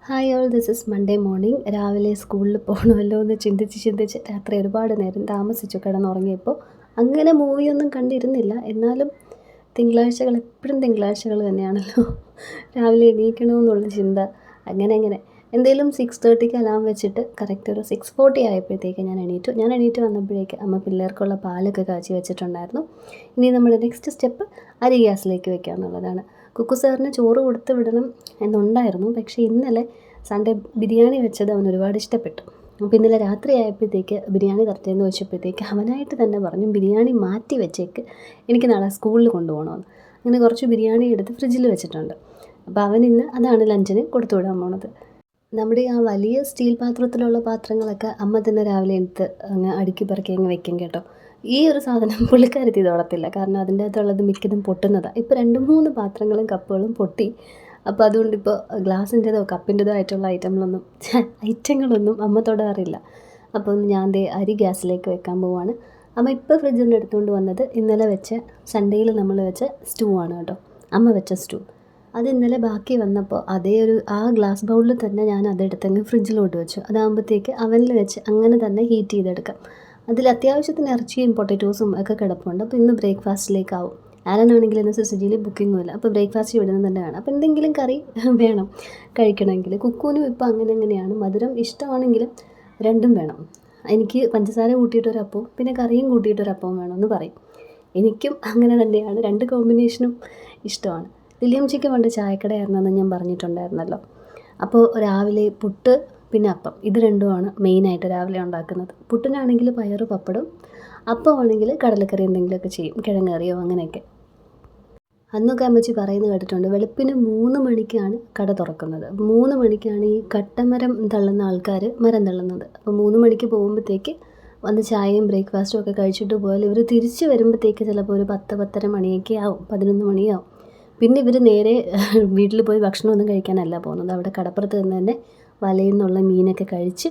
Hi all, this is Monday morning. രാവിലെ സ്കൂളിൽ പോകണമല്ലോ എന്ന് ചിന്തിച്ച് രാത്രി ഒരുപാട് നേരം താമസിച്ചു കിടന്നുറങ്ങിയപ്പോൾ. അങ്ങനെ മൂവിയൊന്നും കണ്ടിരുന്നില്ല. എന്നാലും തിങ്കളാഴ്ചകൾ എപ്പോഴും തിങ്കളാഴ്ചകൾ തന്നെയാണല്ലോ. രാവിലെ എണീക്കണമെന്നുള്ള ചിന്ത അങ്ങനെ എന്തെങ്കിലും 6:30 അലാം വെച്ചിട്ട് കറക്റ്റ് ഒരു 6:40 ആയപ്പോഴത്തേക്ക് ഞാൻ എണീറ്റ് വന്നപ്പോഴേക്ക് അമ്മ പിള്ളേർക്കുള്ള പാലൊക്കെ കാച്ചി വെച്ചിട്ടുണ്ടായിരുന്നു. ഇനി നമ്മുടെ നെക്സ്റ്റ് സ്റ്റെപ്പ് അരി ഗ്യാസിലേക്ക് വെക്കുക എന്നുള്ളതാണ്. കുക്കു സാറിന് ചോറ് കൊടുത്ത് വിടണം എന്നുണ്ടായിരുന്നു. പക്ഷേ ഇന്നലെ സൺഡേ ബിരിയാണി വെച്ചത് അവന് ഒരുപാട് ഇഷ്ടപ്പെട്ടു. അപ്പോൾ ഇന്നലെ രാത്രി ആയപ്പോഴത്തേക്ക് ബിരിയാണി തരട്ടെയെന്ന് വെച്ചപ്പോഴത്തേക്ക് അവനായിട്ട് തന്നെ പറഞ്ഞു, ബിരിയാണി മാറ്റി വെച്ചേക്ക്, എനിക്ക് നാളെ സ്കൂളിൽ കൊണ്ടുപോകണമെന്ന്. അങ്ങനെ കുറച്ച് ബിരിയാണി എടുത്ത് ഫ്രിഡ്ജിൽ വെച്ചിട്ടുണ്ട്. അപ്പോൾ അവൻ ഇന്ന് അതാണ് ലഞ്ചിന് കൊടുത്തു വിടാൻ പോണത്. നമ്മുടെ ആ വലിയ സ്റ്റീൽ പാത്രത്തിലുള്ള പാത്രങ്ങളൊക്കെ അമ്മ തന്നെ രാവിലെ എടുത്ത് അങ്ങ് അടുക്കി പറക്കി അങ്ങ് വെക്കും കേട്ടോ. ഈ ഒരു സാധനം പുള്ളിക്കാരത്തി തൊടത്തില്ല. കാരണം അതിൻ്റെ അകത്തുള്ളത് മിക്കതും പൊട്ടുന്നതാണ്. ഇപ്പോൾ 2-3 പാത്രങ്ങളും കപ്പുകളും പൊട്ടി. അപ്പോൾ അതുകൊണ്ട് ഇപ്പോൾ ഗ്ലാസിൻ്റെതോ കപ്പിൻ്റെതോ ആയിട്ടുള്ള ഐറ്റങ്ങളൊന്നും അമ്മ തൊടാറില്ല. അപ്പോൾ ഞാൻ ദേ അരി ഗ്യാസിലേക്ക് വെക്കാൻ പോവാണ്. അമ്മ ഇപ്പോൾ ഫ്രിഡ്ജിൽ നിന്ന് എടുത്തുകൊണ്ട് വന്നത് ഇന്നലെ വെച്ച സൺഡേയിൽ നമ്മൾ വെച്ച സ്റ്റൂ ആണ് കേട്ടോ. അമ്മ വെച്ച സ്റ്റൂ അത് ഇന്നലെ ബാക്കി വന്നപ്പോൾ അതേ ആ ഗ്ലാസ് ബൗളിൽ തന്നെ ഞാൻ അതെടുത്തങ്ങ് ഫ്രിഡ്ജിലോട്ട് വെച്ചു. അതാകുമ്പോഴത്തേക്ക് അവനിൽ വെച്ച് അങ്ങനെ തന്നെ ഹീറ്റ് ചെയ്തെടുക്കാം. അതിൽ അത്യാവശ്യത്തിന് ഇറച്ചിയും പൊട്ടറ്റോസും ഒക്കെ കിടപ്പുണ്ട്. അപ്പോൾ ഇന്ന് ബ്രേക്ക്ഫാസ്റ്റിലേക്കാവും. ആലനാണെങ്കിൽ ഇന്ന് സുസുജിയിൽ ബുക്കിങ്ങും ഇല്ല. അപ്പോൾ ബ്രേക്ക്ഫാസ്റ്റ് വിടുന്നത് തന്നെ വേണം. അപ്പോൾ എന്തെങ്കിലും കറി വേണം കഴിക്കണമെങ്കിൽ. കുക്കുവിനും ഇപ്പോൾ അങ്ങനെയാണ്. മധുരം ഇഷ്ടമാണെങ്കിലും രണ്ടും വേണം. എനിക്ക് പഞ്ചസാര കൂട്ടിയിട്ടൊരപ്പവും പിന്നെ കറിയും കൂട്ടിയിട്ടൊരപ്പവും വേണമെന്ന് പറയും. എനിക്കും അങ്ങനെ തന്നെയാണ്. 2 കോമ്പിനേഷനും ഇഷ്ടമാണ്. ലില്ലിയമ്മച്ചിക്ക് പണ്ട് ചായക്കടയായിരുന്നെന്ന് ഞാൻ പറഞ്ഞിട്ടുണ്ടായിരുന്നല്ലോ. അപ്പോൾ രാവിലെ പുട്ട് പിന്നെ അപ്പം, ഇത് രണ്ടുമാണ് മെയിനായിട്ട് രാവിലെ ഉണ്ടാക്കുന്നത്. പുട്ടിനാണെങ്കിൽ പയറ് പപ്പടും, അപ്പമാണെങ്കിൽ കടലക്കറി എന്തെങ്കിലുമൊക്കെ ചെയ്യും, കിഴങ്ങ് കറിയോ അങ്ങനെയൊക്കെ. അന്നൊക്കെ അമ്മച്ചി പറയുന്നത് കേട്ടിട്ടുണ്ട്, വെളുപ്പിന് 3 മണിക്കാണ് കട തുറക്കുന്നത്. 3 മണിക്കാണ് ഈ കട്ടമരം തള്ളുന്ന ആൾക്കാർ മരം തള്ളുന്നത്. അപ്പോൾ 3 മണിക്ക് പോകുമ്പോഴത്തേക്ക് വന്ന് ചായയും ബ്രേക്ക്ഫാസ്റ്റും ഒക്കെ കഴിച്ചിട്ട് പോയാൽ ഇവർ തിരിച്ച് വരുമ്പോഴത്തേക്ക് ചിലപ്പോൾ ഒരു 10-10:30 മണിയൊക്കെ ആവും, 11 മണിയാവും. പിന്നെ ഇവർ നേരെ വീട്ടിൽ പോയി ഭക്ഷണമൊന്നും കഴിക്കാനല്ല പോകുന്നത്. അവിടെ കടപ്പുറത്ത് നിന്ന് തന്നെ വലയിൽ നിന്നുള്ള മീനൊക്കെ കഴിച്ച്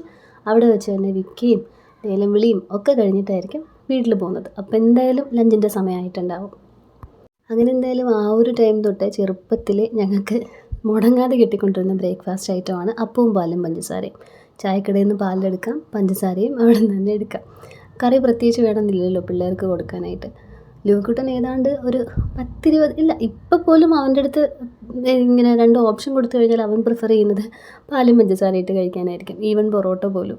അവിടെ വെച്ച് തന്നെ വിൽക്കുകയും ലേലം വിളിയും ഒക്കെ കഴിഞ്ഞിട്ടായിരിക്കും വീട്ടിൽ പോകുന്നത്. അപ്പോൾ എന്തായാലും ലഞ്ചിൻ്റെ സമയമായിട്ടുണ്ടാവും. അങ്ങനെ എന്തായാലും ആ ഒരു ടൈം തൊട്ടേ ചെറുപ്പത്തിൽ ഞങ്ങൾക്ക് മുടങ്ങാതെ കിട്ടിക്കൊണ്ടിരുന്ന ബ്രേക്ക്ഫാസ്റ്റ് ഐറ്റമാണ് അപ്പവും പാലും പഞ്ചസാരയും. ചായക്കടയിൽ നിന്ന് പാലെടുക്കാം, പഞ്ചസാരയും അവിടെ നിന്ന് തന്നെ എടുക്കാം. കറി പ്രത്യേകിച്ച് വേണമെന്നില്ലല്ലോ പിള്ളേർക്ക് കൊടുക്കാനായിട്ട്. ലൂക്കുട്ടൻ ഏതാണ്ട് ഒരു 10-20 ഇല്ല, ഇപ്പം പോലും അവൻ്റെ അടുത്ത് ഇങ്ങനെ 2 ഓപ്ഷൻ കൊടുത്തു കഴിഞ്ഞാൽ അവൻ പ്രിഫർ ചെയ്യുന്നത് പാലും പഞ്ചസാരയിട്ട് കഴിക്കാനായിരിക്കും, ഈവൻ പൊറോട്ട പോലും.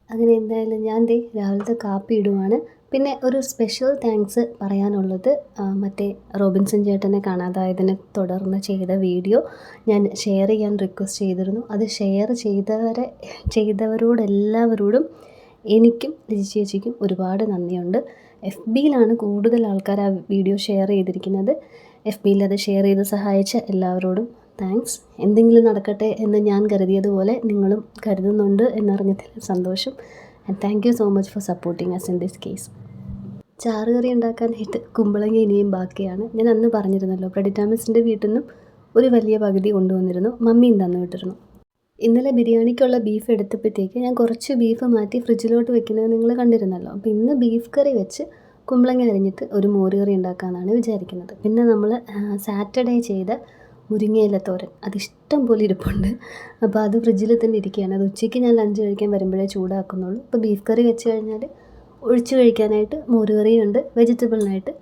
അങ്ങനെ എന്തായാലും ഞാൻ രാവിലത്തെ കാപ്പി ഇടുവാണ്. പിന്നെ ഒരു സ്പെഷ്യൽ താങ്ക്സ് പറയാനുള്ളത്, മറ്റേ റോബിൻസൺ ചേട്ടനെ കാണാതായതിനെ തുടർന്ന് ചെയ്ത വീഡിയോ ഞാൻ ഷെയർ ചെയ്യാൻ റിക്വസ്റ്റ് ചെയ്തിരുന്നു. അത് ഷെയർ ചെയ്തവരോടെല്ലാവരോടും എനിക്കും ലിജി ചേച്ചിക്കും ഒരുപാട് നന്ദിയുണ്ട്. FBയിലാണ് കൂടുതൽ ആൾക്കാർ ആ വീഡിയോ ഷെയർ ചെയ്തിരിക്കുന്നത്. FBയിൽ അത് ഷെയർ ചെയ്ത് സഹായിച്ച എല്ലാവരോടും താങ്ക്സ്. എന്തെങ്കിലും നടക്കട്ടെ എന്ന് ഞാൻ കരുതിയതുപോലെ നിങ്ങളും കരുതുന്നുണ്ട് എന്നറിഞ്ഞതിൽ സന്തോഷം. And thank you so much for supporting us in this case. ചാറുകറി ഉണ്ടാക്കാനായിട്ട് കുമ്പളങ്ങ ഇനിയും ബാക്കിയാണ്. ഞാൻ അന്ന് പറഞ്ഞിരുന്നല്ലോ, ക്രെഡിറ്റാമിസിൻ്റെ വീട്ടിൽ നിന്നും ഒരു വലിയ പകുതി കൊണ്ടുവന്നിരുന്നു, മമ്മിയും തന്നു വിട്ടിരുന്നു. ഇന്നലെ ബിരിയാണിക്കുള്ള ബീഫ് എടുത്തപ്പോഴത്തേക്ക് ഞാൻ കുറച്ച് ബീഫ് മാറ്റി ഫ്രിഡ്ജിലോട്ട് വെക്കുന്നത് നിങ്ങൾ കണ്ടിരുന്നല്ലോ. അപ്പോൾ ഇന്ന് ബീഫ് കറി വെച്ച് കുമ്പളങ്ങ അരിഞ്ഞിട്ട് ഒരു മോരുകറി ഉണ്ടാക്കാമെന്നാണ് വിചാരിക്കുന്നത്. പിന്നെ നമ്മൾ സാറ്റർഡേ ചെയ്ത മുരിങ്ങയിലത്തോരൻ അതിഷ്ടം പോലെ ഇരിപ്പുണ്ട്. അപ്പോൾ അത് ഫ്രിഡ്ജിൽ തന്നെ ഇരിക്കുകയാണ്. അത് ഉച്ചയ്ക്ക് ഞാൻ ലഞ്ച് കഴിക്കാൻ വരുമ്പോഴേ ചൂടാക്കുന്നുള്ളൂ. അപ്പോൾ ബീഫ് കറി വെച്ച് കഴിഞ്ഞാൽ ഒഴിച്ച് കഴിക്കാനായിട്ട് മോരുകറിയും ഉണ്ട്, വെജിറ്റബിളിനായിട്ട്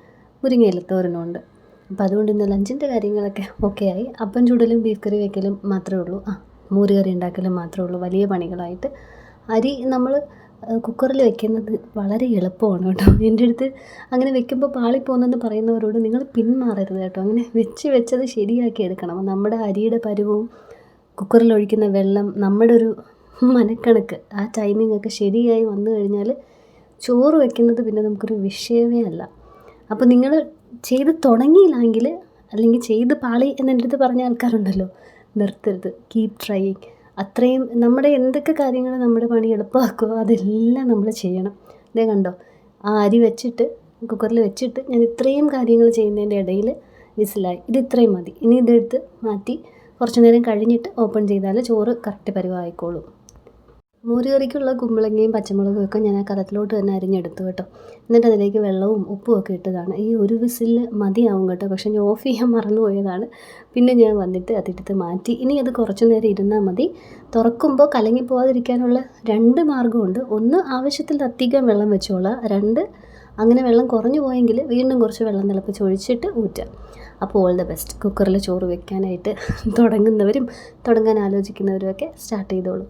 മുരിങ്ങയിലത്തോരനും ഉണ്ട്. അപ്പോൾ അതുകൊണ്ട് ഇന്ന് ലഞ്ചിൻ്റെ കാര്യങ്ങളൊക്കെ ഓക്കെ ആയി. അപ്പം ചൂടലും ബീഫ് കറി വയ്ക്കലും മാത്രമേ ഉള്ളൂ, മോരുകറി ഉണ്ടാക്കലും മാത്രമേ ഉള്ളൂ വലിയ പണികളായിട്ട്. അരി നമ്മൾ കുക്കറിൽ വെക്കുന്നത് വളരെ എളുപ്പമാണ് കേട്ടോ. എൻ്റെ അടുത്ത് അങ്ങനെ വെക്കുമ്പോൾ പാളിപ്പോകുന്നെന്ന് പറയുന്നവരോട് നിങ്ങൾ പിന്മാറരുത് കേട്ടോ. അങ്ങനെ വെച്ചത് ശരിയാക്കി എടുക്കണം. നമ്മുടെ അരിയുടെ പരുവവും കുക്കറിൽ ഒഴിക്കുന്ന വെള്ളം, നമ്മുടെ ഒരു മനക്കണക്ക്, ആ ടൈമിംഗ് ഒക്കെ ശരിയായി വന്നു കഴിഞ്ഞാൽ ചോറ് വെക്കുന്നത് പിന്നെ നമുക്കൊരു വിഷയമേ അല്ല. അപ്പോൾ നിങ്ങൾ ചെയ്ത് തുടങ്ങിയില്ലെങ്കിൽ, അല്ലെങ്കിൽ ചെയ്ത് പാളി എന്നെൻ്റെ അടുത്ത് പറഞ്ഞ ആൾക്കാരുണ്ടല്ലോ, നിർത്തരുത്, കീപ് ട്രൈയിങ്. അത്രയും നമ്മുടെ എന്തൊക്കെ കാര്യങ്ങൾ നമ്മുടെ പണി എളുപ്പമാക്കുമോ അതെല്ലാം നമ്മൾ ചെയ്യണം. ഇതേ കണ്ടോ, ആ അരി വെച്ചിട്ട് കുക്കറിൽ വെച്ചിട്ട് ഞാൻ ഇത്രയും കാര്യങ്ങൾ ചെയ്യുന്നതിൻ്റെ ഇടയിൽ വിസിലായി. ഇത് ഇത്രയും മതി. ഇനി ഇതെടുത്ത് മാറ്റി കുറച്ച് നേരം കഴിഞ്ഞിട്ട് ഓപ്പൺ ചെയ്താൽ ചോറ് കറക്റ്റ് പരുവമായിക്കോളും. മോര് കറിക്കുള്ള കുമ്പളങ്ങയും പച്ചമുളകും ഒക്കെ ഞാൻ ആ കലത്തിലോട്ട് തന്നെ അരിഞ്ഞെടുത്തു കേട്ടോ. എന്നിട്ട് അതിലേക്ക് വെള്ളവും ഉപ്പും ഒക്കെ ഇട്ടതാണ്. ഈ ഒരു വിസിലിൽ മതിയാവും കേട്ടോ. പക്ഷേ ഞാൻ ഓഫ് ചെയ്യാൻ മറന്നു പോയതാണ്. പിന്നെ ഞാൻ വന്നിട്ട് അതെടുത്ത് മാറ്റി. ഇനി അത് കുറച്ച് നേരം ഇരുന്നാൽ മതി. തുറക്കുമ്പോൾ കലങ്ങി പോകാതിരിക്കാനുള്ള 2 മാർഗ്ഗമുണ്ട്. ഒന്ന്, ആവശ്യത്തിലധികം വെള്ളം വെച്ചോളാം. 2, അങ്ങനെ വെള്ളം കുറഞ്ഞു പോയെങ്കിൽ വീണ്ടും കുറച്ച് വെള്ളം തിളപ്പിച്ച് ഒഴിച്ചിട്ട് ഊറ്റുക. അപ്പോൾ ഓൾ ദ ബെസ്റ്റ്. കുക്കറിൽ ചോറ് വെക്കാനായിട്ട് തുടങ്ങാൻ ആലോചിക്കുന്നവരും ഒക്കെ സ്റ്റാർട്ട് ചെയ്തോളൂ.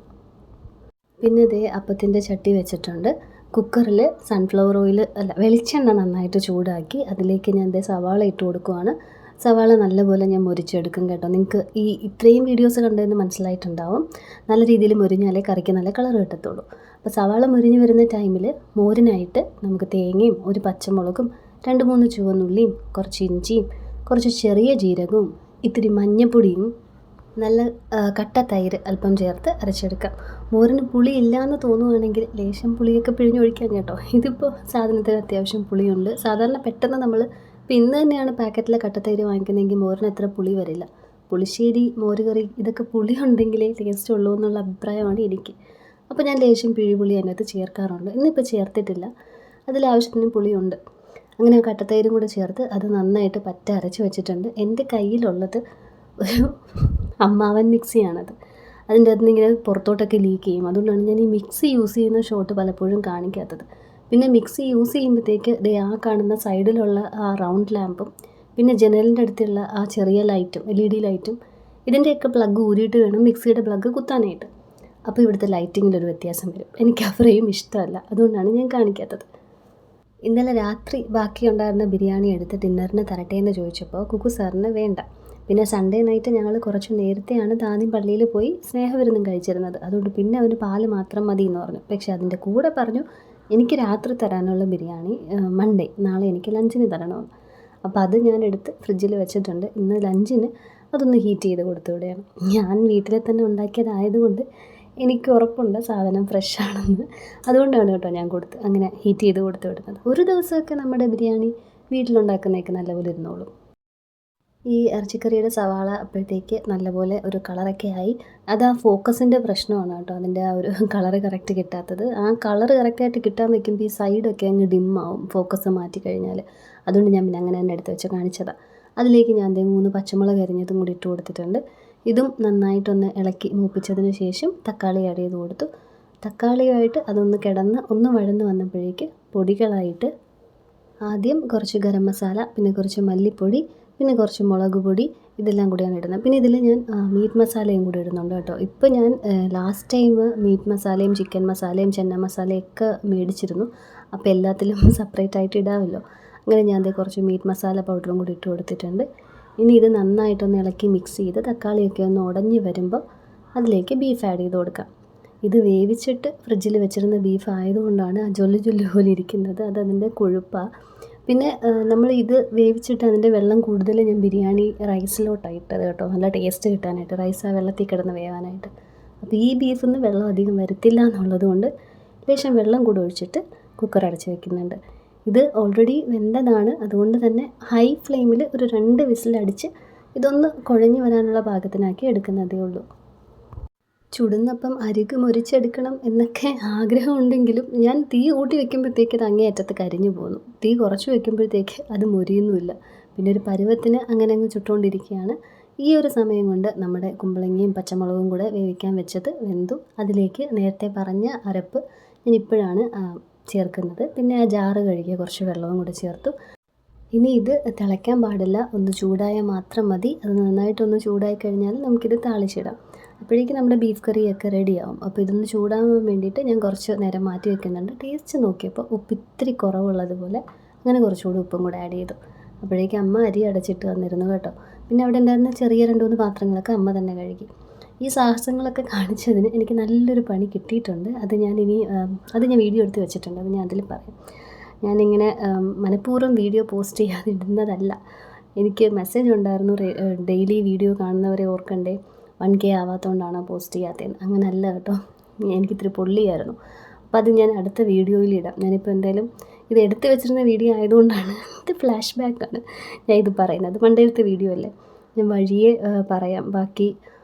പിന്നെ ഇതേ അപ്പത്തിൻ്റെ ചട്ടി വെച്ചിട്ടുണ്ട്. കുക്കറിൽ സൺഫ്ലവർ ഓയിൽ വെളിച്ചെണ്ണ നന്നായിട്ട് ചൂടാക്കി അതിലേക്ക് ഞാൻ സവാള ഇട്ട് കൊടുക്കുവാണ്. സവാള നല്ലപോലെ ഞാൻ മുരിച്ചെടുക്കും കേട്ടോ. നിങ്ങൾക്ക് ഇത്രയും വീഡിയോസ് കണ്ടതെന്ന് മനസ്സിലായിട്ടുണ്ടാവും. നല്ല രീതിയിൽ മുരിഞ്ഞാലേ കറിക്ക് നല്ല കളർ കിട്ടത്തുള്ളൂ. അപ്പോൾ സവാള മുരിഞ്ഞ് വരുന്ന ടൈമിൽ മോരിനായിട്ട് നമുക്ക് തേങ്ങയും ഒരു പച്ചമുളകും 2-3 ചുവന്നുള്ളിയും കുറച്ച് ഇഞ്ചിയും കുറച്ച് ചെറിയ ജീരകവും ഇത്തിരി മഞ്ഞൾപ്പൊടിയും നല്ല കട്ട തൈര് അല്പം ചേർത്ത് അരച്ചെടുക്കാം. മോരിന് പുളി ഇല്ലയെന്ന് തോന്നുവാണെങ്കിൽ ലേശം പുളിയൊക്കെ പിഴിഞ്ഞൊഴിക്കാം കേട്ടോ. ഇതിപ്പോൾ സാധനത്തിന് അത്യാവശ്യം പുളിയുണ്ട്. സാധാരണ പെട്ടെന്ന് നമ്മൾ ഇന്ന് തന്നെയാണ് പാക്കറ്റിലെ കട്ടത്തൈര് വാങ്ങിക്കുന്നതെങ്കിൽ മോരിന് അത്ര പുളി വരില്ല. പുളിശ്ശേരി, മോര് കറി ഇതൊക്കെ പുളി ഉണ്ടെങ്കിലേ ടേസ്റ്റ് ഉള്ളൂ എന്നുള്ള അഭിപ്രായമാണ് എനിക്ക്. അപ്പോൾ ഞാൻ ലേശം പിഴിപുളി അതിനകത്ത് ചേർക്കാറുണ്ട്. ഇന്നിപ്പോൾ ചേർത്തിട്ടില്ല. അതിലാവശ്യത്തിന് പുളിയുണ്ട്. അങ്ങനെ കട്ടത്തൈരും കൂടെ ചേർത്ത് അത് നന്നായിട്ട് പറ്റ അരച്ച് വെച്ചിട്ടുണ്ട്. എൻ്റെ കയ്യിലുള്ളത് ഒരു അമ്മാവൻ മിക്സിയാണത്. അതിൻ്റെ അകത്ത് നിന്ന് ഇങ്ങനെ പുറത്തോട്ടൊക്കെ ലീക്ക് ചെയ്യും. അതുകൊണ്ടാണ് ഞാൻ ഈ മിക്സി യൂസ് ചെയ്യുന്ന ഷോട്ട് പലപ്പോഴും കാണിക്കാത്തത്. പിന്നെ മിക്സി യൂസ് ചെയ്യുമ്പോഴത്തേക്ക് ആ കാണുന്ന സൈഡിലുള്ള ആ റൗണ്ട് ലാമ്പും പിന്നെ ജനലിൻ്റെ അടുത്തുള്ള ആ ചെറിയ ലൈറ്റും LED ലൈറ്റും ഇതിൻ്റെയൊക്കെ പ്ലഗ് ഊരിയിട്ട് വേണം മിക്സിയുടെ പ്ലഗ് കുത്താനായിട്ട്. അപ്പോൾ ഇവിടുത്തെ ലൈറ്റിങ്ങിലൊരു വ്യത്യാസം വരും. എനിക്ക് ആ ഫ്രെയിം ഇഷ്ടമല്ല. അതുകൊണ്ടാണ് ഞാൻ കാണിക്കാത്തത്. ഇന്നലെ രാത്രി ബാക്കിയുണ്ടായിരുന്ന ബിരിയാണി എടുത്ത് ഡിന്നറിന് തരട്ടെ എന്ന് ചോദിച്ചപ്പോൾ കുക്കു സാറിന് വേണ്ട. പിന്നെ സൺഡേ നൈറ്റ് ഞങ്ങൾ കുറച്ച് നേരത്തെയാണ് താന്നി പള്ളിയിൽ പോയി സ്നേഹവിരുന്നും കഴിച്ചിരുന്നത്. അതുകൊണ്ട് പിന്നെ അവന് പാല് മാത്രം മതി എന്ന് പറഞ്ഞു. പക്ഷേ അതിൻ്റെ കൂടെ പറഞ്ഞു എനിക്ക് രാത്രി തരാനുള്ള ബിരിയാണി മൺഡേ നാളെ എനിക്ക് ലഞ്ചിന് തരണമെന്ന്. അപ്പോൾ അത് ഞാൻ എടുത്ത് ഫ്രിഡ്ജിൽ വെച്ചിട്ടുണ്ട്. ഇന്ന് ലഞ്ചിന് അതൊന്ന് ഹീറ്റ് ചെയ്ത് കൊടുത്തു വിടുകയാണ്. ഞാൻ വീട്ടിൽ തന്നെ ഉണ്ടാക്കിയതായതുകൊണ്ട് എനിക്ക് ഉറപ്പുണ്ട് സാധനം ഫ്രഷ് ആണെന്ന്. അതുകൊണ്ടാണ് കേട്ടോ ഞാൻ അങ്ങനെ ഹീറ്റ് ചെയ്ത് കൊടുത്തു വിടുന്നത്. ഒരു ദിവസമൊക്കെ നമ്മുടെ ബിരിയാണി വീട്ടിലുണ്ടാക്കുന്നതൊക്കെ നല്ലപോലെ ഇരുന്നോളും. ഈ ഇറച്ചിക്കറിയുടെ സവാള അപ്പോഴത്തേക്ക് നല്ലപോലെ ഒരു കളറൊക്കെ ആയി. അത് ആ ഫോക്കസിൻ്റെ പ്രശ്നമാണ് കേട്ടോ. അതിൻ്റെ ആ ഒരു കളറ് കറക്റ്റ് കിട്ടാത്തത്. ആ കളറ് കറക്റ്റായിട്ട് കിട്ടാൻ വയ്ക്കുമ്പോൾ ഈ സൈഡൊക്കെ അങ്ങ് ഡിമ്മാവും ഫോക്കസ് മാറ്റി കഴിഞ്ഞാൽ. അതുകൊണ്ട് ഞാൻ പിന്നെ അങ്ങനെ തന്നെ എടുത്ത് വെച്ച് കാണിച്ചതാണ്. അതിലേക്ക് ഞാൻ 3 പച്ചമുളക് അരിഞ്ഞതും കൂടി ഇട്ട് കൊടുത്തിട്ടുണ്ട്. ഇതും നന്നായിട്ടൊന്ന് ഇളക്കി മൂപ്പിച്ചതിന് ശേഷം തക്കാളി ആഡ് ചെയ്ത് കൊടുത്തു. തക്കാളിയായിട്ട് അതൊന്ന് കിടന്ന് ഒന്ന് വഴന്ന് വന്നപ്പോഴേക്ക് പൊടികളായിട്ട് ആദ്യം കുറച്ച് ഗരം മസാല, പിന്നെ കുറച്ച് മല്ലിപ്പൊടി, പിന്നെ കുറച്ച് മുളക് പൊടി, ഇതെല്ലാം കൂടിയാണ് ഇടുന്നത്. പിന്നെ ഇതിൽ ഞാൻ മീറ്റ് മസാലയും കൂടി ഇടുന്നുണ്ട് കേട്ടോ. ഇപ്പോൾ ഞാൻ ലാസ്റ്റ് ടൈം മീറ്റ് മസാലയും ചിക്കൻ മസാലയും ചെന്ന മസാലയൊക്കെ മേടിച്ചിരുന്നു. അപ്പോൾ എല്ലാത്തിലും സെപ്പറേറ്റ് ആയിട്ട് ഇടാമല്ലോ. അങ്ങനെ ഞാൻ കുറച്ച് മീറ്റ് മസാല പൗഡറും കൂടി ഇട്ട് കൊടുത്തിട്ടുണ്ട്. ഇനി ഇത് നന്നായിട്ടൊന്ന് ഇളക്കി മിക്സ് ചെയ്ത് തക്കാളിയൊക്കെ ഒന്ന് ഉടഞ്ഞ് വരുമ്പോൾ അതിലേക്ക് ബീഫ് ആഡ് ചെയ്ത് കൊടുക്കാം. ഇത് വേവിച്ചിട്ട് ഫ്രിഡ്ജിൽ വെച്ചിരുന്ന ബീഫ് ആയതുകൊണ്ടാണ് ആ ജൊല്ല് പോലെ ഇരിക്കുന്നത്. അതതിൻ്റെ കൊഴുപ്പാണ്. പിന്നെ നമ്മൾ ഇത് വേവിച്ചിട്ട് അതിൻ്റെ വെള്ളം കൂടുതൽ ഞാൻ ബിരിയാണി റൈസിലോട്ടാണ് ഇട്ടത് കേട്ടോ. നല്ല ടേസ്റ്റ് കിട്ടാനായിട്ട് റൈസ് ആ വെള്ളത്തിൽ കിടന്ന് വേവാനായിട്ട്. അപ്പോൾ ഈ ബീഫിൽ നിന്ന് വെള്ളം അധികം വരത്തില്ല എന്നുള്ളത് കൊണ്ട് ലേശം വെള്ളം കൂടെ ഒഴിച്ചിട്ട് കുക്കർ അടച്ച് വയ്ക്കുന്നുണ്ട്. ഇത് ഓൾറെഡി വെന്തതാണ്. അതുകൊണ്ട് തന്നെ ഹൈ ഫ്ലെയിമിൽ ഒരു 2 വിസിലടിച്ച് ഇതൊന്ന് കുഴഞ്ഞു വരാനുള്ള പാകത്തിനാക്കി എടുക്കുന്നതേ ഉള്ളൂ. ചുടുന്നപ്പം അരികു മൊരിച്ചെടുക്കണം എന്നൊക്കെ ആഗ്രഹമുണ്ടെങ്കിലും ഞാൻ തീ കൂട്ടി വെക്കുമ്പോഴത്തേക്ക് അത് അങ്ങേയറ്റത്ത് കരിഞ്ഞു പോകുന്നു. തീ കുറച്ച് വെക്കുമ്പോഴത്തേക്ക് അത് മൊരിയുന്നുമില്ല. പിന്നെ ഒരു പരുവത്തിന് അങ്ങനെ അങ്ങ് ചുട്ടുകൊണ്ടിരിക്കുകയാണ്. ഈ ഒരു സമയം കൊണ്ട് നമ്മുടെ കുമ്പളങ്ങയും പച്ചമുളകും കൂടെ വേവിക്കാൻ വെച്ചത് വെന്തു. അതിലേക്ക് നേരത്തെ പറഞ്ഞ അരപ്പ് ഞാൻ ഇപ്പോഴാണ് ചേർക്കുന്നത്. പിന്നെ ആ ജാറ് കഴുകിയ കുറച്ച് വെള്ളവും കൂടെ ചേർത്തു. ഇനി ഇത് തിളയ്ക്കാൻ പാടില്ല, ഒന്ന് ചൂടായാൽ മാത്രം മതി. അത് നന്നായിട്ടൊന്ന് ചൂടായി കഴിഞ്ഞാൽ നമുക്കിത് താളിച്ചിടാം. അപ്പോഴേക്കും നമ്മുടെ ബീഫ് കറിയൊക്കെ റെഡിയാവും. അപ്പോൾ ഇതൊന്ന് ചൂടാകാൻ വേണ്ടിയിട്ട് ഞാൻ കുറച്ച് നേരം മാറ്റി വെക്കുന്നുണ്ട്. ടേസ്റ്റ് നോക്കിയപ്പോൾ ഉപ്പ് ഇത്തിരി കുറവുള്ളതുപോലെ, അങ്ങനെ കുറച്ചുകൂടി ഉപ്പും കൂടെ ആഡ് ചെയ്തു. അപ്പോഴേക്കും അമ്മ അരി അടച്ചിട്ട് വന്നിരുന്നു കേട്ടോ. പിന്നെ അവിടെ ഉണ്ടായിരുന്ന ചെറിയ 2-3 പാത്രങ്ങളൊക്കെ അമ്മ തന്നെ കഴുകി. ഈ സാഹസങ്ങളൊക്കെ കാണിച്ചതിന് എനിക്ക് നല്ലൊരു പണി കിട്ടിയിട്ടുണ്ട്. അത് ഞാൻ വീഡിയോ എടുത്ത് വെച്ചിട്ടുണ്ട്. അത് ഞാൻ അതിൽ പറയാം. ഞാനിങ്ങനെ മനഃപൂർവ്വം വീഡിയോ പോസ്റ്റ് ചെയ്യാതെ ഇടുന്നതല്ല. എനിക്ക് മെസ്സേജ് ഉണ്ടായിരുന്നു, ഡെയിലി വീഡിയോ കാണുന്നവരെ ഓർക്കണ്ടേ, 1K ആവാത്തതുകൊണ്ടാണ് പോസ്റ്റ് ചെയ്യാത്തതെന്ന്. അങ്ങനെയല്ല കേട്ടോ, എനിക്കിത്തിരി പൊള്ളിയായിരുന്നു. അപ്പോൾ അത് ഞാൻ അടുത്ത വീഡിയോയിൽ ഇടാം. ഞാനിപ്പോൾ എന്തായാലും ഇത് എടുത്ത് വെച്ചിരുന്ന വീഡിയോ ആയതുകൊണ്ടാണ്, ഇത് ഫ്ലാഷ് ബാക്കാണ് ഞാൻ ഇത് പറയുന്നത്. പണ്ടത്തെ വീഡിയോ അല്ലേ, ഞാൻ വഴിയെ പറയാം. ബാക്കി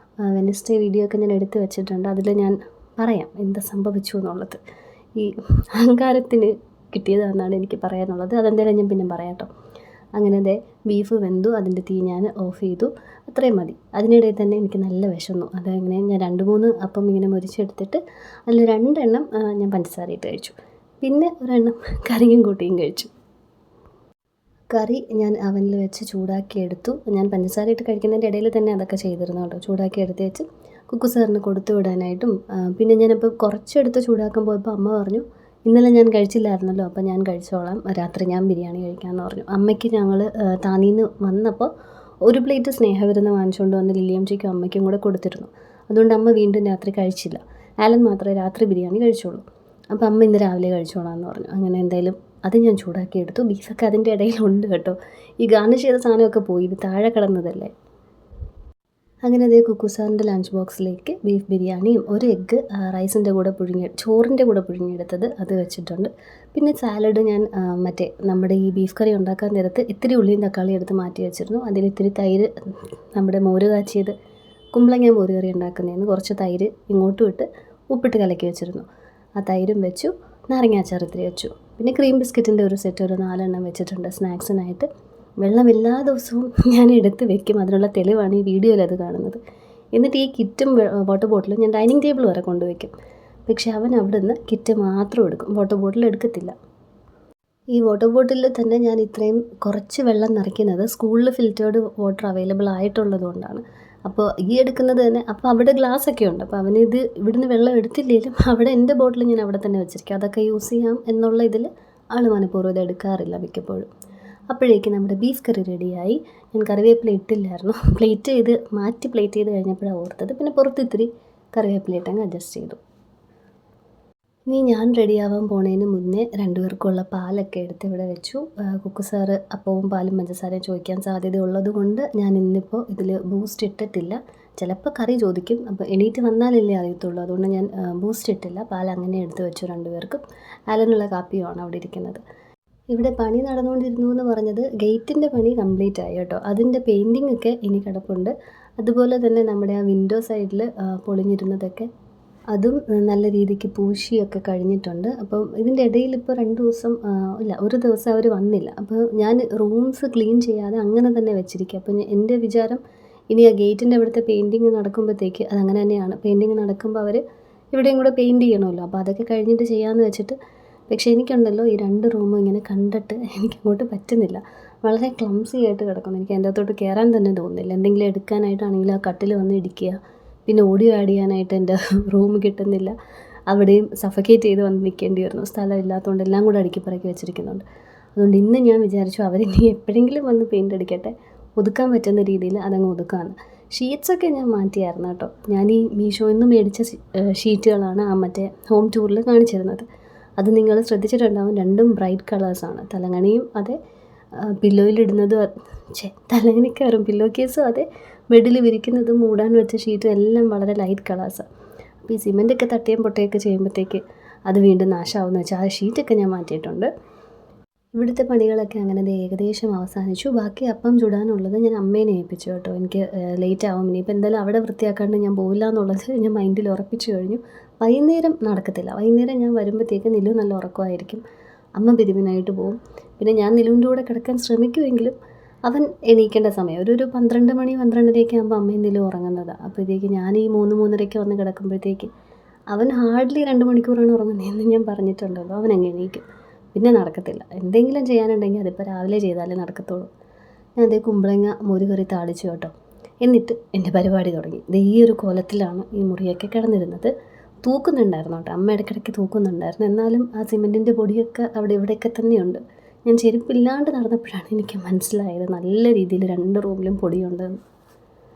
വെനസ്ഡേ വീഡിയോ ഒക്കെ ഞാൻ എടുത്ത് വെച്ചിട്ടുണ്ട്. അതിൽ ഞാൻ പറയാം എന്ത് സംഭവിച്ചു എന്നുള്ളത്. ഈ അഹങ്കാരത്തിന് കിട്ടിയതാണെന്നാണ് എനിക്ക് പറയാനുള്ളത്. അതെന്തായാലും ഞാൻ പിന്നെ പറയാം കേട്ടോ. അങ്ങനെ ദേ ബീഫ് വെന്തു, അതിൻ്റെ തീ ഞാൻ ഓഫ് ചെയ്തു. അത്രയും മതി. അതിനിടയിൽ തന്നെ എനിക്ക് നല്ല വിശന്നു. അതങ്ങനെ ഞാൻ 2-3 അപ്പം ഇങ്ങനെ മുരിച്ചെടുത്തിട്ട് അതിൽ 2 എണ്ണം ഞാൻ പഞ്ചസാര ഇട്ട് കഴിച്ചു. പിന്നെ ഒരെണ്ണം കറിയും കൂട്ടിയും കഴിച്ചു. കറി ഞാൻ അവനിൽ വെച്ച് ചൂടാക്കി എടുത്തു. ഞാൻ പഞ്ചസാര ഇട്ട് കഴിക്കുന്നതിൻ്റെ ഇടയിൽ തന്നെ അതൊക്കെ ചെയ്തിരുന്നു കേട്ടോ. ചൂടാക്കി എടുത്ത് വെച്ച് കുക്കു സാറിന് കൊടുത്തു വിടാനായിട്ടും പിന്നെ ഞാനിപ്പോൾ കുറച്ചെടുത്ത് ചൂടാക്കാൻ പോയപ്പോൾ അമ്മ പറഞ്ഞു, ഇന്നലെ ഞാൻ കഴിച്ചില്ലായിരുന്നല്ലോ, അപ്പോൾ ഞാൻ കഴിച്ചോളാം, രാത്രി ഞാൻ ബിരിയാണി കഴിക്കാമെന്ന് പറഞ്ഞു. അമ്മയ്ക്ക് ഞങ്ങൾ താനീന്ന് വന്നപ്പോൾ 1 പ്ലേറ്റ് സ്നേഹവിരുന്ന് വാങ്ങിച്ചുകൊണ്ട് വന്ന് ലില്ലിയമ്മച്ചിക്കും അമ്മയ്ക്കും കൂടെ കൊടുത്തിരുന്നു. അതുകൊണ്ട് അമ്മ വീണ്ടും രാത്രി കഴിച്ചില്ല. ആലൻ മാത്രമേ രാത്രി ബിരിയാണി കഴിച്ചുള്ളൂ. അപ്പോൾ അമ്മ ഇന്ന് രാവിലെ കഴിച്ചോളാം എന്ന് പറഞ്ഞു. അങ്ങനെ എന്തായാലും അത് ഞാൻ ചൂടാക്കി എടുത്തു. ബീഫൊക്കെ അതിൻ്റെ ഇടയിലുണ്ട് കേട്ടോ. ഈ ഗാർണിഷ് ചെയ്ത സാധനമൊക്കെ പോയി, ഇത് താഴെ കിടന്നതല്ലേ. അങ്ങനെ അതേ കുക്കു സാറിൻ്റെ ലഞ്ച് ബോക്സിലേക്ക് ബീഫ് ബിരിയാണിയും 1 എഗ്ഗ് റൈസിൻ്റെ കൂടെ ചോറിൻ്റെ കൂടെ പുഴുങ്ങിയെടുത്തത് അത് വെച്ചിട്ടുണ്ട്. പിന്നെ സാലഡ് ഞാൻ മറ്റേ നമ്മുടെ ഈ ബീഫ് കറി ഉണ്ടാക്കാൻ നേരത്ത് ഇത്തിരി ഉള്ളിയും തക്കാളിയും എടുത്ത് മാറ്റി വെച്ചിരുന്നു. അതിൽ ഇത്തിരി തൈര്, നമ്മുടെ മോര് കാച്ചിയത്, കുമ്പളങ്ങ മോര് കറി ഉണ്ടാക്കുന്നതിന് കുറച്ച് തൈര് ഇങ്ങോട്ടും ഇട്ട് ഉപ്പിട്ട് കലക്കി വെച്ചിരുന്നു. ആ തൈരും വെച്ചു. നാരങ്ങാച്ചാർ ഇത്തിരി വെച്ചു. പിന്നെ ക്രീം ബിസ്ക്കറ്റിൻ്റെ ഒരു സെറ്റ് ഒരു 4 എണ്ണം വെച്ചിട്ടുണ്ട് സ്നാക്സിനായിട്ട്. വെള്ളം എല്ലാ ദിവസവും ഞാൻ എടുത്ത് വെക്കും. അതിനുള്ള തെളിവാണ് ഈ വീഡിയോയിൽ അത് കാണുന്നത്. എന്നിട്ട് ഈ കിറ്റും വാട്ടർ ബോട്ടിലും ഞാൻ ഡൈനിങ് ടേബിൾ വരെ കൊണ്ടുവയ്ക്കും. പക്ഷെ അവൻ അവിടെ നിന്ന് കിറ്റ് മാത്രം എടുക്കും, വാട്ടർ ബോട്ടിൽ എടുക്കത്തില്ല. ഈ വാട്ടർ ബോട്ടിലിൽ തന്നെ ഞാൻ ഇത്രയും കുറച്ച് വെള്ളം നിറയ്ക്കുന്നത് സ്കൂളിൽ ഫിൽറ്റേർഡ് വാട്ടർ അവൈലബിൾ ആയിട്ടുള്ളത് കൊണ്ടാണ്. അപ്പോൾ ഈ എടുക്കുന്നത് തന്നെ, അപ്പോൾ അവിടെ ഗ്ലാസ്സൊക്കെ ഉണ്ട്. അപ്പോൾ അവനിത് ഇവിടുന്ന് വെള്ളം എടുത്തില്ലെങ്കിലും അവിടെ എൻ്റെ ബോട്ടിൽ ഞാൻ അവിടെ തന്നെ വെച്ചിരിക്കും. അതൊക്കെ യൂസ് ചെയ്യാം എന്നുള്ള ഇതിൽ ആൾ മനഃപൂർവ്വം ഇത് എടുക്കാറില്ല മിക്കപ്പോഴും. അപ്പോഴേക്ക് നമ്മുടെ ബീഫ് കറി റെഡിയായി. ഞാൻ കറിവേപ്പില ഇട്ടില്ലായിരുന്നു. പ്ലേറ്റ് ചെയ്ത് കഴിഞ്ഞപ്പോഴാണ് ഓർത്തത്. പിന്നെ പുറത്ത് ഇത്തിരി കറിവേപ്പില ഇട്ടങ്ങ് അഡ്ജസ്റ്റ് ചെയ്തു. ഇനി ഞാൻ റെഡിയാവാൻ പോണതിന് മുന്നേ 2 പേർക്കുള്ള പാലൊക്കെ എടുത്ത് ഇവിടെ വെച്ചു. കുക്കു സാറ് അപ്പവും പാലും പഞ്ചസാരയും ചോദിക്കാൻ സാധ്യതയുള്ളത് കൊണ്ട് ഞാൻ ഇന്നിപ്പോൾ ഇതിൽ ബൂസ്റ്റ് ഇട്ടിട്ടില്ല. ചിലപ്പോൾ കറി ചോദിക്കും, അപ്പോൾ എണീറ്റ് വന്നാലല്ലേ അറിയത്തുള്ളൂ. അതുകൊണ്ട് ഞാൻ ബൂസ്റ്റ് ഇട്ടില്ല. പാൽ അങ്ങനെ എടുത്ത് വെച്ചു 2 പേർക്കും. ആലനുള്ള കാപ്പിയുമാണ് അവിടെ ഇരിക്കുന്നത്. ഇവിടെ പണി നടന്നുകൊണ്ടിരുന്നു എന്ന് പറഞ്ഞത് ഗേറ്റിൻ്റെ പണി കംപ്ലീറ്റ് ആയി കേട്ടോ. അതിൻ്റെ പെയിൻറ്റിംഗ് ഒക്കെ ഇനി കിടപ്പുണ്ട്. അതുപോലെ തന്നെ നമ്മുടെ ആ വിൻഡോ സൈഡിൽ പൊളിഞ്ഞിരുന്നതൊക്കെ അതും നല്ല രീതിക്ക് പൂശിയൊക്കെ കഴിഞ്ഞിട്ടുണ്ട്. അപ്പം ഇതിൻ്റെ ഇടയിൽ ഇപ്പോൾ 2 ദിവസം ഇല്ല, 1 ദിവസം അവർ വന്നില്ല. അപ്പോൾ ഞാൻ റൂംസ് ക്ലീൻ ചെയ്യാതെ അങ്ങനെ തന്നെ വെച്ചിരിക്കുക. അപ്പോൾ എൻ്റെ വിചാരം ഇനി ആ ഗേറ്റിൻ്റെ അവിടുത്തെ പെയിൻറ്റിങ് നടക്കുമ്പോഴത്തേക്ക് അതങ്ങനെ തന്നെയാണ്. പെയിൻറ്റിങ് നടക്കുമ്പോൾ അവർ ഇവിടെയും കൂടെ പെയിൻറ്റ് ചെയ്യണമല്ലോ. അപ്പോൾ അതൊക്കെ കഴിഞ്ഞിട്ട് ചെയ്യാമെന്ന് വെച്ചിട്ട്. പക്ഷേ എനിക്കുണ്ടല്ലോ ഈ 2 റൂമും ഇങ്ങനെ കണ്ടിട്ട് എനിക്കങ്ങോട്ട് പറ്റുന്നില്ല. വളരെ ക്ലംസി ആയിട്ട് കിടക്കുന്നു. എനിക്ക് അതിൻ്റെ അകത്തോട്ട് കയറാൻ തന്നെ തോന്നുന്നില്ല. എന്തെങ്കിലും എടുക്കാനായിട്ടാണെങ്കിൽ ആ കട്ടിൽ വന്ന് ഇടിക്കുക. പിന്നെ ഓഡിയോ ആഡ് ചെയ്യാനായിട്ട് എൻ്റെ റൂം കിട്ടുന്നില്ല. അവിടെയും സഫക്കേറ്റ് ചെയ്ത് വന്ന് നിൽക്കേണ്ടി വരുന്നു. സ്ഥലം ഇല്ലാത്തതുകൊണ്ട് എല്ലാം കൂടെ അടുക്കി പറക്കി വെച്ചിരിക്കുന്നുണ്ട്. അതുകൊണ്ട് ഇന്ന് ഞാൻ വിചാരിച്ചു അവരിനി എപ്പോഴെങ്കിലും വന്ന് പെയിൻ്റ് അടിക്കട്ടെ, ഒതുക്കാൻ പറ്റുന്ന രീതിയിൽ അതങ്ങ് ഒതുക്കാമെന്ന്. ഷീറ്റ്സൊക്കെ ഞാൻ മാറ്റിയായിരുന്നു കേട്ടോ. ഞാൻ ഈ മീഷോയിൽ നിന്ന് മേടിച്ച ഷീറ്റുകളാണ് ആ മറ്റേ ഹോം ടൂറിൽ കാണിച്ചിരുന്നത്. അത് നിങ്ങൾ ശ്രദ്ധിച്ചിട്ടുണ്ടാവും, 2ഉം ബ്രൈറ്റ് കളേഴ്സാണ്. തലങ്ങണിയും അതെ, പില്ലോയിലിടുന്നതും തലങ്ങണിക്കാറും പില്ലോ കേസും അതെ, ബെഡിൽ വിരിക്കുന്നതും മൂടാൻ വെച്ച ഷീറ്റും എല്ലാം വളരെ ലൈറ്റ് കളേഴ്സാണ്. അപ്പോൾ ഈ സിമെൻറ്റൊക്കെ തട്ടിയും പൊട്ടയൊക്കെ ചെയ്യുമ്പോഴത്തേക്ക് അത് വീണ്ടും നാശമാവുമെന്ന് വെച്ചാൽ ആ ഷീറ്റൊക്കെ ഞാൻ മാറ്റിയിട്ടുണ്ട്. ഇവിടുത്തെ പണികളൊക്കെ അങ്ങനെ ഏകദേശം അവസാനിച്ചു. ബാക്കി അപ്പം ചുടാനുള്ളത് ഞാൻ അമ്മേനെ ഏൽപ്പിച്ചു കേട്ടോ. എനിക്ക് ലേറ്റ് ആവും. ഇനിയിപ്പോൾ എന്തായാലും അവിടെ വൃത്തിയാക്കാണ്ട് ഞാൻ പോയില്ല എന്നുള്ളത് ഞാൻ മൈൻഡിൽ ഉറപ്പിച്ചു കഴിഞ്ഞു. വൈകുന്നേരം നടക്കത്തില്ല. വൈകുന്നേരം ഞാൻ വരുമ്പോഴത്തേക്ക് നിലു നല്ല ഉറക്കമായിരിക്കും. അമ്മ പിരിവിനായിട്ട് പോവും. പിന്നെ ഞാൻ നിലുവിൻ്റെ കൂടെ കിടക്കാൻ ശ്രമിക്കുമെങ്കിലും അവൻ എണീക്കേണ്ട സമയം ഒരു 12 മണി 12:30 ആകുമ്പോൾ അമ്മയും നിലു ഉറങ്ങുന്നതാണ്. അപ്പോഴത്തേക്ക് ഞാൻ ഈ 3-3:30 വന്ന് കിടക്കുമ്പോഴത്തേക്ക് അവൻ ഹാർഡ്ലി 2 മണിക്കൂറാണ് ഉറങ്ങുന്നതെന്ന് ഞാൻ പറഞ്ഞിട്ടുണ്ടല്ലോ. അവൻ അങ്ങ് എണീക്കും. പിന്നെ നടക്കത്തില്ല. എന്തെങ്കിലും ചെയ്യാനുണ്ടെങ്കിൽ അതിപ്പോൾ രാവിലെ ചെയ്താലേ നടക്കത്തുള്ളൂ. ഞാൻ അതേ കുമ്പളങ്ങ മോര് കറി താളിച്ചു കേട്ടോ. എന്നിട്ട് എൻ്റെ പരിപാടി തുടങ്ങി. ഈ ഒരു കോലത്തിലാണ് ഈ മുറിയൊക്കെ കിടന്നിരുന്നത്. തൂക്കുന്നുണ്ടായിരുന്നു കേട്ടോ. അമ്മ ഇടയ്ക്കിടയ്ക്ക് തൂക്കുന്നുണ്ടായിരുന്നു. എന്നാലും ആ സിമെൻറ്റിൻ്റെ പൊടിയൊക്കെ അവിടെ ഇവിടെയൊക്കെ തന്നെയുണ്ട്. ഞാൻ ചെരുപ്പില്ലാണ്ട് നടന്നപ്പോഴാണ് എനിക്ക് മനസ്സിലായത് നല്ല രീതിയിൽ 2 റൂമിലും പൊടിയുണ്ടെന്ന്.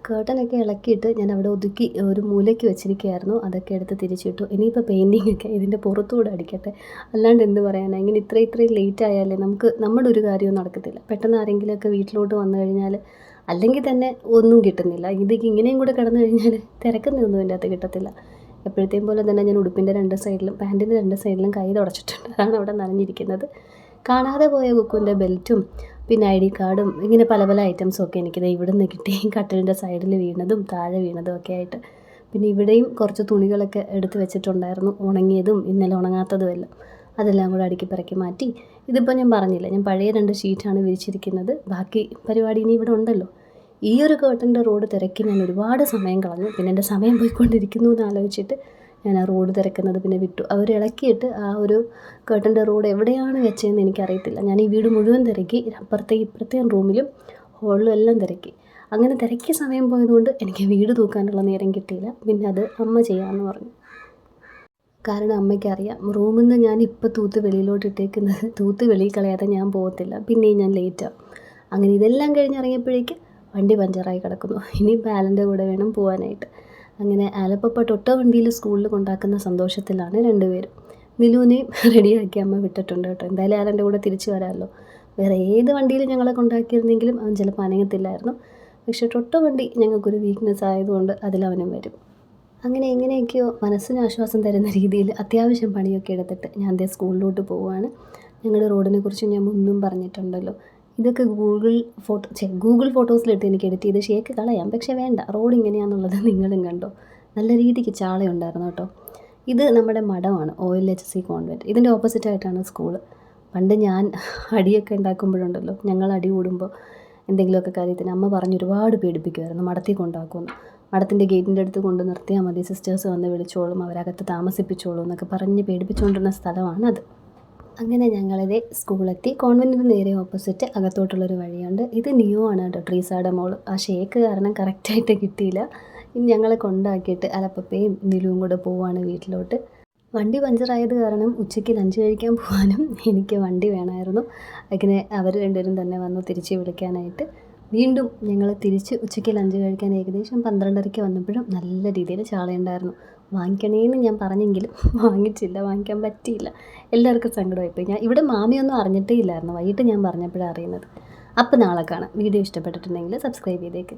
കേട്ടനൊക്കെ ഇളക്കിയിട്ട് ഞാൻ അവിടെ ഒതുക്കി ഒരു മൂലയ്ക്ക് വെച്ചിരിക്കുകയായിരുന്നു. അതൊക്കെ എടുത്ത് തിരിച്ചിട്ടു. ഇനിയിപ്പോൾ പെയിൻറ്റിങ്ങൊക്കെ ഇതിൻ്റെ പുറത്തുകൂടെ അടിക്കട്ടെ. അല്ലാണ്ട് എന്ത് പറയാനാണ്. ഇങ്ങനെ ഇത്രയും ലേറ്റ് ആയാലേ നമ്മുടെ ഒരു കാര്യവും നടക്കത്തില്ല. പെട്ടെന്ന് ആരെങ്കിലുമൊക്കെ വീട്ടിലോട്ട് വന്നു കഴിഞ്ഞാൽ അല്ലെങ്കിൽ തന്നെ ഒന്നും കിട്ടുന്നില്ല. ഇങ്ങനെയും കൂടെ കിടന്നു കഴിഞ്ഞാൽ തിരക്കുന്നൊന്നും എൻ്റെ അകത്ത് കിട്ടത്തില്ല. എപ്പോഴത്തെയും പോലെ തന്നെ ഞാൻ ഉടുപ്പിൻ്റെ 2 സൈഡിലും പാൻറ്റിൻ്റെ 2 സൈഡിലും കൈ തുടച്ചിട്ടുണ്ട്. അതാണ് അവിടെ നനഞ്ഞിരിക്കുന്നത്. കാണാതെ പോയ കുക്കുവിൻ്റെ ബെൽറ്റും പിന്നെ ID കാർഡും ഇങ്ങനെ പല ഐറ്റംസും ഒക്കെ എനിക്കിത് ഇവിടെ നിന്ന് കിട്ടി. കട്ടിലിൻ്റെ സൈഡിൽ വീണതും താഴെ വീണതും ഒക്കെ ആയിട്ട്. പിന്നെ ഇവിടെയും കുറച്ച് തുണികളൊക്കെ എടുത്ത് വെച്ചിട്ടുണ്ടായിരുന്നു, ഉണങ്ങിയതും ഇന്നലെ ഉണങ്ങാത്തതും എല്ലാം. അതെല്ലാം കൂടെ അടുക്കി പെറുക്കി മാറ്റി. ഇതിപ്പോൾ ഞാൻ പറഞ്ഞില്ലേ, ഞാൻ പഴയ 2 ഷീറ്റാണ് വിരിച്ചിരിക്കുന്നത്. ബാക്കി പരിപാടി ഇനി ഇവിടെ ഉണ്ടല്ലോ. ഈ ഒരു കേർട്ടൻ്റെ റോഡ് തിരക്കി ഞാൻ ഒരുപാട് സമയം കളഞ്ഞു. പിന്നെ എൻ്റെ സമയം പോയിക്കൊണ്ടിരിക്കുന്നു എന്ന് ആലോചിച്ചിട്ട് ഞാൻ ആ റോഡ് തിരക്കുന്നത് പിന്നെ വിട്ടു. അവർ ഇളക്കിയിട്ട് ആ ഒരു കേർട്ടൻ്റെ റോഡ് എവിടെയാണ് വെച്ചതെന്ന് എനിക്കറിയത്തില്ല. ഞാൻ ഈ വീട് മുഴുവൻ തിരക്കി, അപ്പുറത്തെയും ഇപ്പുറത്തെയും റൂമിലും ഹോളിലും എല്ലാം തിരക്കി. അങ്ങനെ തിരക്കിയ സമയം പോയതുകൊണ്ട് എനിക്ക് വീട് തൂക്കാനുള്ള നേരം കിട്ടിയില്ല. പിന്നെ അത് അമ്മ ചെയ്യാമെന്ന് പറഞ്ഞു. കാരണം അമ്മയ്ക്കറിയാം, റൂമിൽ നിന്ന് ഞാൻ ഇപ്പോൾ തൂത്ത് വെളിയിലോട്ട് ഇട്ടേക്കുന്നത് തൂത്ത് വെളിയിൽ കളയാതെ ഞാൻ പോകത്തില്ല, പിന്നെയും ഞാൻ ലേറ്റാവും. അങ്ങനെ ഇതെല്ലാം കഴിഞ്ഞിറങ്ങിയപ്പോഴേക്ക് വണ്ടി പഞ്ചറായി കിടക്കുന്നു. ഇനി ആലൻ്റെ കൂടെ വേണം പോകാനായിട്ട്. അങ്ങനെ ആലപ്പപ്പ ടൊട്ട വണ്ടിയിൽ സ്കൂളിൽ കൊണ്ടാക്കുന്ന സന്തോഷത്തിലാണ് 2 പേരും. നിലുവിനെയും റെഡിയാക്കി അമ്മ വിട്ടിട്ടുണ്ട് കേട്ടോ. എന്തായാലും ആലൻ്റെ കൂടെ തിരിച്ചു വരാമല്ലോ. വേറെ ഏത് വണ്ടിയിൽ ഞങ്ങളെ കൊണ്ടാക്കിയിരുന്നെങ്കിലും അവൻ ചിലപ്പോൾ അനങ്ങത്തില്ലായിരുന്നു. പക്ഷേ ടൊട്ട വണ്ടി ഞങ്ങൾക്കൊരു വീക്ക്നെസ് ആയതുകൊണ്ട് അതിലവനും വരും. അങ്ങനെ എങ്ങനെയൊക്കെയോ മനസ്സിന് ആശ്വാസം തരുന്ന രീതിയിൽ അത്യാവശ്യം പണിയൊക്കെ എടുത്തിട്ട് ഞാൻ ദേ സ്കൂളിലോട്ട് പോവുകയാണ്. ഞങ്ങളുടെ റോഡിനെ കുറിച്ച് ഞാൻ മുന്നും പറഞ്ഞിട്ടുണ്ടല്ലോ. ഇതൊക്കെ ഗൂഗിൾ ഫോട്ടോസിലിട്ട് എനിക്ക് എഡിറ്റ് ചെയ്ത് ഷേക്ക് കളയാം. പക്ഷേ വേണ്ട, റോഡ് ഇങ്ങനെയാണെന്നുള്ളത് നിങ്ങളും കണ്ടോ. നല്ല രീതിക്ക് ചാളയുണ്ടായിരുന്നു കേട്ടോ. ഇത് നമ്മുടെ മഠമാണ്, OLHC കോൺവെൻറ്റ്. ഇതിൻ്റെ ഓപ്പോസിറ്റായിട്ടാണ് സ്കൂള്. പണ്ട് ഞാൻ അടിയൊക്കെ ഉണ്ടാക്കുമ്പോഴുണ്ടല്ലോ, ഞങ്ങൾ അടി കൂടുമ്പോൾ എന്തെങ്കിലുമൊക്കെ കാര്യത്തിന് അമ്മ പറഞ്ഞ് ഒരുപാട് പേടിപ്പിക്കുമായിരുന്നു, മഠത്തിൽ കൊണ്ടാക്കുമെന്ന്. മഠത്തിൻ്റെ ഗേറ്റിൻ്റെ അടുത്ത് കൊണ്ട് നിർത്തിയാൽ മതി, സിസ്റ്റേഴ്സ് വന്ന് വിളിച്ചോളും, അവരകത്ത് താമസിപ്പിച്ചോളും എന്നൊക്കെ പറഞ്ഞ് പേടിപ്പിച്ചുകൊണ്ടിരുന്ന സ്ഥലമാണത്. അങ്ങനെ ഞങ്ങളിത് സ്കൂളെത്തി. കോൺവെൻറ്റിന് നേരെ ഓപ്പോസിറ്റ് അകത്തോട്ടുള്ളൊരു വഴിയുണ്ട്. ഇത് നിയോ ആണ് കേട്ടോ, ട്രീസയുടെ മോള്. ആ ഷേക്ക് കാരണം കറക്റ്റായിട്ട് കിട്ടിയില്ല. ഇനി ഞങ്ങളെ കൊണ്ടാക്കിയിട്ട് അലപ്പപ്പയും നിലുവും കൂടെ പോവുകയാണ് വീട്ടിലോട്ട്. വണ്ടി പഞ്ചറായത് കാരണം ഉച്ചയ്ക്ക് ലഞ്ച് കഴിക്കാൻ പോകാനും എനിക്ക് വണ്ടി വേണമായിരുന്നു. അങ്ങനെ അവർ 2 പേരും തന്നെ വന്നു തിരിച്ച് വിളിക്കാനായിട്ട്. വീണ്ടും ഞങ്ങൾ തിരിച്ച് ഉച്ചയ്ക്ക് ലഞ്ച് കഴിക്കാൻ ഏകദേശം 12:30 വന്നപ്പോഴും നല്ല രീതിയിൽ ചാളയുണ്ടായിരുന്നു. വാങ്ങിക്കണേന്ന് ഞാൻ പറഞ്ഞെങ്കിലും വാങ്ങിച്ചില്ല, വാങ്ങിക്കാൻ പറ്റിയില്ല. എല്ലാവർക്കും സങ്കടമായിപ്പോയി. ഇവിടെ മാമിയൊന്നും അറിഞ്ഞിട്ടേ ഇല്ലായിരുന്നു. വൈകിട്ട് ഞാൻ പറഞ്ഞപ്പോഴാണ് അറിയുന്നത്. അപ്പോൾ നാളെ കാണാം. വീഡിയോ ഇഷ്ടപ്പെട്ടിട്ടുണ്ടെങ്കിൽ സബ്സ്ക്രൈബ് ചെയ്തേക്ക്.